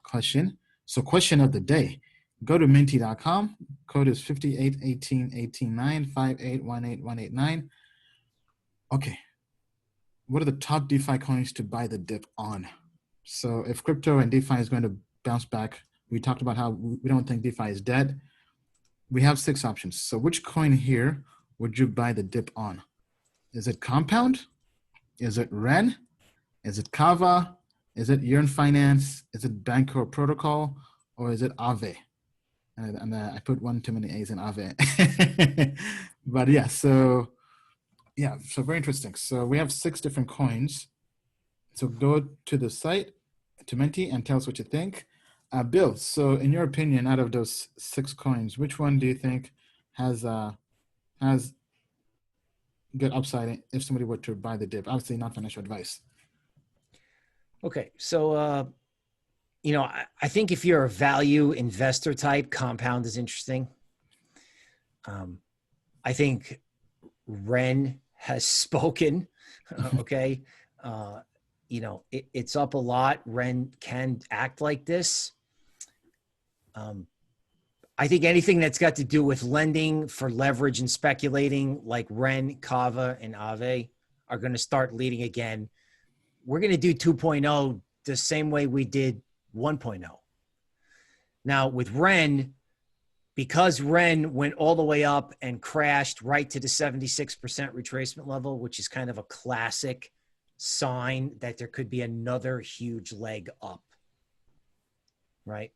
question. So question of the day, go to minty.com. Code is 58188958181889. Okay. What are the top DeFi coins to buy the dip on? So if crypto and DeFi is going to bounce back, we talked about how we don't think DeFi is dead. We have 6 options. So which coin here would you buy the dip on? Is it Compound? Is it REN? Is it Kava? Is it Yearn Finance? Is it Banco Protocol? Or is it Aave? And I put one too many A's in Aave. But yeah, so very interesting. So we have 6 different coins. So go to the site, to Minty, and tell us what you think. Bill, so in your opinion, out of those 6 coins, which one do you think has good upside if somebody were to buy the dip? Obviously not financial advice. Okay, so I think if you're a value investor type, Compound is interesting. I think REN has spoken. Okay, it's up a lot. REN can act like this. I think anything that's got to do with lending for leverage and speculating, like REN, Kava, and Aave, are going to start leading again. We're going to do 2.0 the same way we did 1.0. Now with REN, because REN went all the way up and crashed right to the 76% retracement level, which is kind of a classic sign that there could be another huge leg up, right?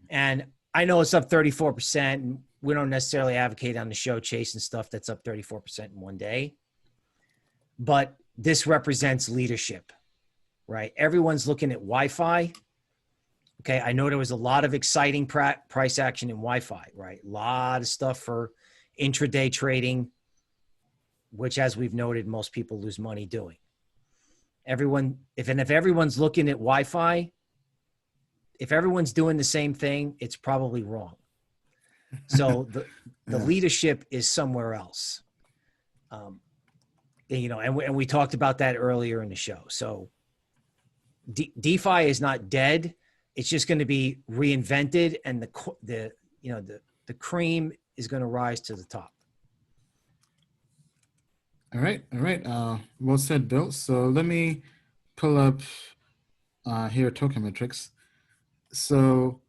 And I know it's up 34%, and we don't necessarily advocate on the show chasing stuff that's up 34% in one day, but this represents leadership, right? Everyone's looking at Wi-Fi. Okay, I know there was a lot of exciting price action in Wi-Fi, right? A lot of stuff for intraday trading, which, as we've noted, most people lose money doing. If everyone's looking at Wi-Fi, if everyone's doing the same thing, it's probably wrong. So the leadership is somewhere else. And we talked about that earlier in the show. So DeFi is not dead. It's just going to be reinvented, and the cream is going to rise to the top. All right. Well said, Bill. So let me pull up here Token Metrics. So,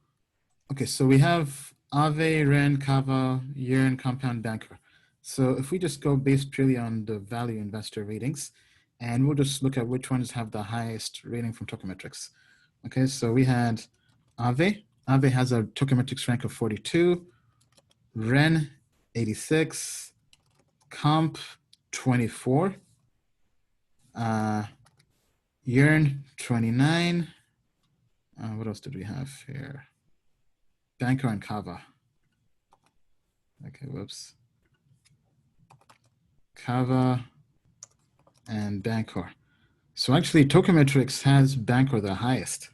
okay, so we have Aave, REN, Kava, Yearn, Compound, Banker. So if we just go based purely on the value investor ratings, and we'll just look at which ones have the highest rating from Token Metrics. Okay, so we had Aave. Aave has a Token Metrics rank of 42, REN 86, Comp 24, Yearn 29. What else did we have here? Banker and Kava. Okay, whoops. Kava and Bancor. So actually, Token Metrics has Bancor the highest.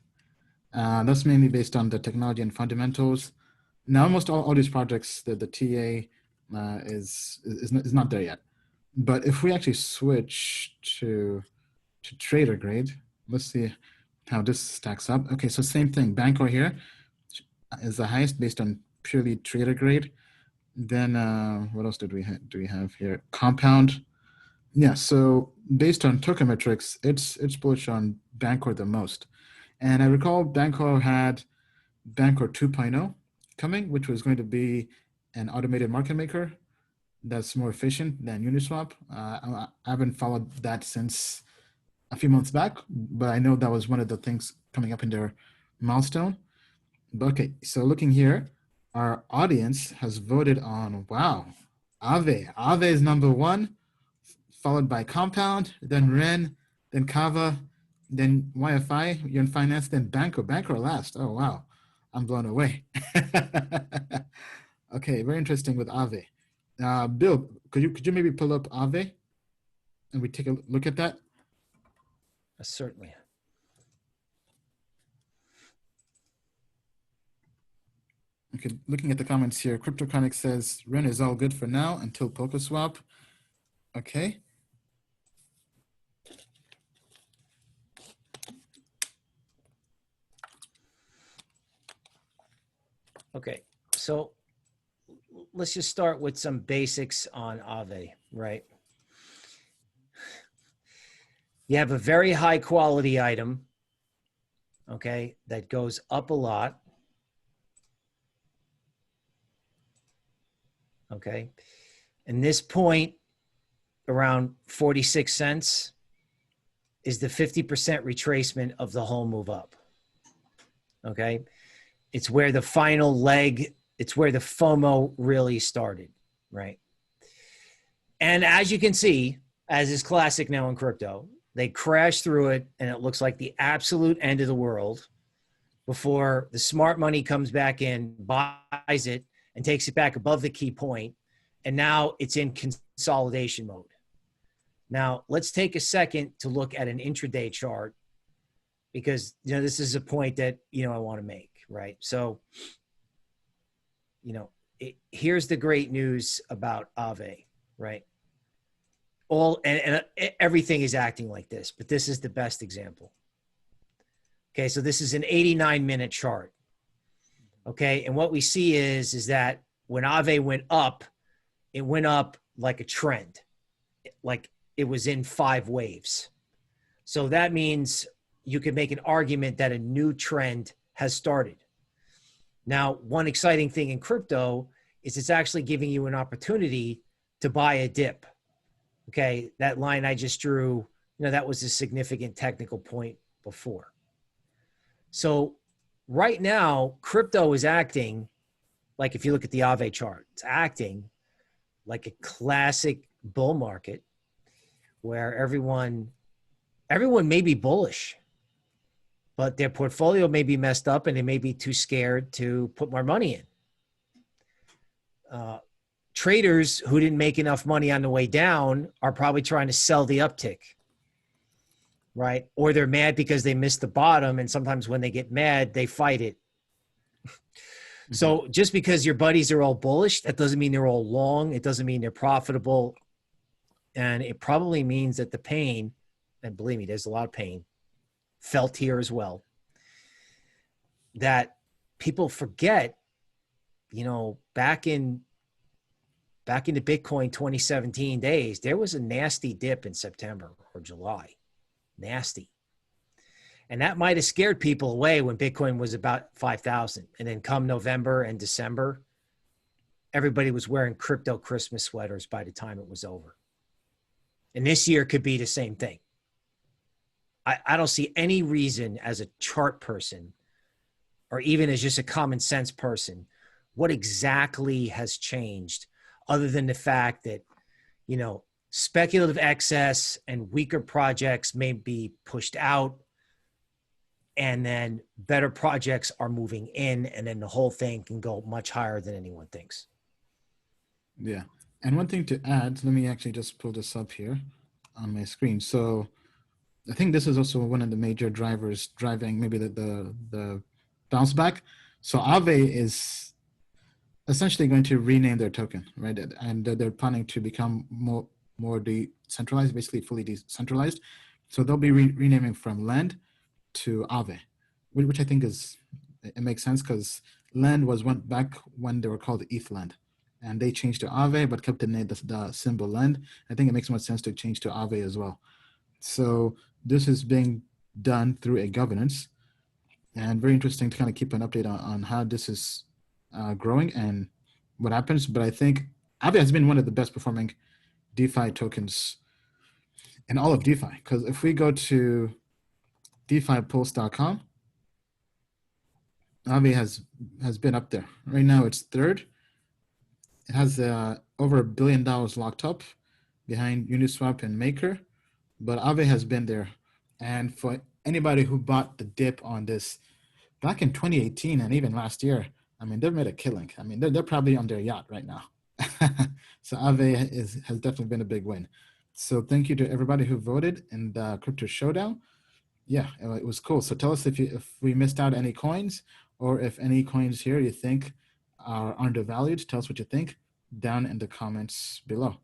That's mainly based on the technology and fundamentals. Now, almost all these projects, the TA is not there yet. But if we actually switch to trader grade, let's see how this stacks up. Okay, so same thing. Bancor here is the highest based on purely trader grade. Then what else do we have here? Compound. Yeah, so based on Token Metrics, it's bullish on Bancor the most. And I recall Bancor had Bancor 2.0 coming, which was going to be an automated market maker that's more efficient than Uniswap. I haven't followed that since a few months back, but I know that was one of the things coming up in their milestone. But okay, so looking here, our audience has voted on, wow, Aave. Aave is number 1, followed by Compound, then REN, then Kava, then YFI, Yearn Finance, then Banker last. Oh, wow, I'm blown away. Okay, very interesting with Aave. Bill, could you maybe pull up Aave and we take a look at that? Certainly. Okay, looking at the comments here, CryptoConic says REN is all good for now until PolkaSwap. Okay. Okay, so let's just start with some basics on Aave, right? You have a very high quality item, okay, that goes up a lot. Okay. And this point around 46 cents is the 50% retracement of the whole move up. Okay. It's where the final leg, it's where the FOMO really started, right? And as you can see, as is classic now in crypto, they crash through it and it looks like the absolute end of the world before the smart money comes back in, buys it, and takes it back above the key point. And now it's in consolidation mode. Now, let's take a second to look at an intraday chart because, this is a point that, I want to make, right? So, here's the great news about Aave, right? And everything is acting like this, but this is the best example. Okay, so this is an 89-minute chart. Okay, and what we see is that when Aave went up, it went up like a trend, like it was in 5 waves. So that means you could make an argument that a new trend has started. Now, one exciting thing in crypto is it's actually giving you an opportunity to buy a dip. Okay, that line I just drew, that was a significant technical point before. So right now, crypto is acting like, if you look at the Aave chart, it's acting like a classic bull market where everyone may be bullish, but their portfolio may be messed up and they may be too scared to put more money in. Traders who didn't make enough money on the way down are probably trying to sell the uptick, right? Or they're mad because they missed the bottom, and sometimes when they get mad, they fight it. So just because your buddies are all bullish, that doesn't mean they're all long. It doesn't mean they're profitable. And it probably means that the pain, and believe me, there's a lot of pain felt here as well, that people forget, back in the Bitcoin 2017 days, there was a nasty dip in September or July. Nasty. And that might have scared people away when Bitcoin was about 5,000. And then come November and December, everybody was wearing crypto Christmas sweaters by the time it was over. And this year could be the same thing. I don't see any reason as a chart person, or even as just a common sense person, what exactly has changed other than the fact that, speculative excess and weaker projects may be pushed out, and then better projects are moving in, and then the whole thing can go much higher than anyone thinks. Yeah. And one thing to add, let me actually just pull this up here on my screen. So I think this is also one of the major drivers driving maybe the bounce back. So Aave is essentially going to rename their token, right? And they're planning to become more decentralized, basically fully decentralized. So they'll be renaming from Land to Aave, which I think it makes sense because Land went back when they were called ETHLand, and they changed to Aave but kept the symbol Land. I think it makes more sense to change to Aave as well. So this is being done through a governance, and very interesting to kind of keep an update on how this is growing and what happens. But I think Aave has been one of the best performing DeFi tokens in all of DeFi, because if we go to DeFiPulse.com, Aave has been up there. Right now it's third. It has over $1 billion locked up behind Uniswap and Maker, but Aave has been there. And for anybody who bought the dip on this back in 2018 and even last year, I mean, they've made a killing. I mean, they're probably on their yacht right now. So Aave has definitely been a big win. So thank you to everybody who voted in the Crypto Showdown. Yeah, it was cool. So tell us if we missed out any coins, or if any coins here you think are undervalued. Tell us what you think down in the comments below.